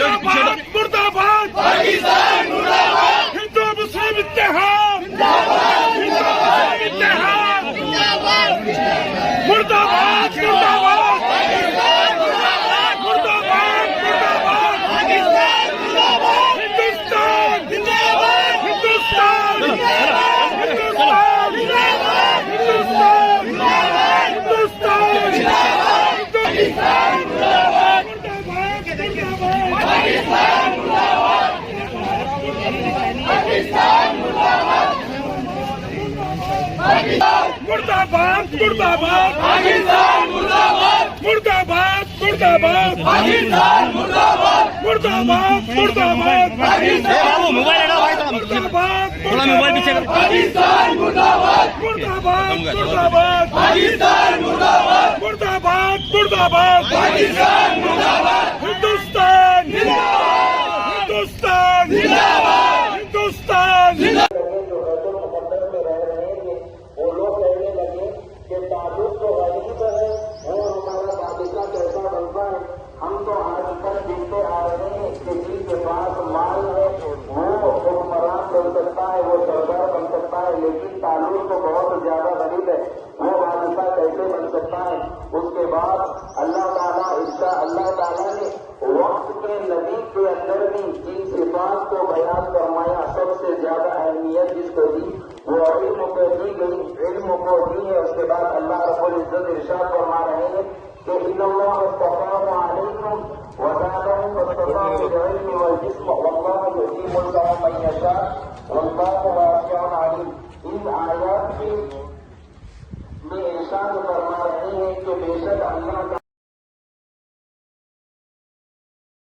मुर्दाबाद मुर्दाबाद पाकिस्तान मुर्दाबाद, हिंदू मुस्लिम इत्तेहाद मुर्दाबाद मुर्दाबाद पाकिस्तान मुर्दाबाद, मुर्दाबाद मुर्दाबाद पाकिस्तान मुर्दाबाद, हिंदुस्तान जिंदाबाद, हिंदुस्तान जिंदाबाद, हिंदुस्तान जिंदाबाद, हिंदुस्तान जिंदाबाद, हिंदुस्तान जिंदाबाद, पाकिस्तान मुर्दाबाद, मुर्दाबाद पाकिस्तान मुर्दाबाद, पाकिस्तान मुर्दाबाद, मुर्दाबाद मुर्दाबाद पाकिस्तान मुर्दाबाद, मुर्दाबाद मुर्दाबाद पाकिस्तान मुर्दाबाद, मुर्दाबाद मुर्दाबाद पाकिस्तान मोबाइल हटाओ भाई, मुर्दाबाद थोड़ा मोबाइल पीछे करो। पाकिस्तान मुर्दाबाद, मुर्दाबाद मुर्दाबाद पाकिस्तान मुर्दाबाद, मुर्दाबाद मुर्दाबाद पाकिस्तान मुर्दाबाद, हिंदुस्तान जिंदाबाद, हिंदुस्तान जिंदाबाद, हिंदुस्तान जो बैतुल मुक़द्दस में रह रहे हैं वो लोग कहने लगे कि ताल्लुक तो गरीब है और हमारा बालिका कैसा बनता है। हम तो आज तक देखते आ रहे हैं कि जिनके पास माल है वो हुक्मरान बन सकता है, वो सरदार बन सकता है, लेकिन ताल्लुक तो बहुत ज्यादा गरीब है, वो बालिका कैसे बन सकता है। उसके बाद अल्लाह ताला ने वक्त के नबी के अंदर भी जिन सिफात को बयान फरमाया, सबसे ज्यादा अहमियत जिसको दी वो इल्म को दी गई, इल्म को दी है। उसके बाद अल्लाह रब्बुल इज्जत इरशाद फरमा रहे हैं कि इन्नल्लाह इस्तफ़ाहु अलैकुम व ज़ादहु बस्ताताअ बिल-इल्म वल जिस्म वल्लाहु यु'ती मुल्कहु मन यशा वल्लाहु वासि'उन अलीम। इन आयात में इरशाद फरमा रहे हैं कि बेशक अल्लाह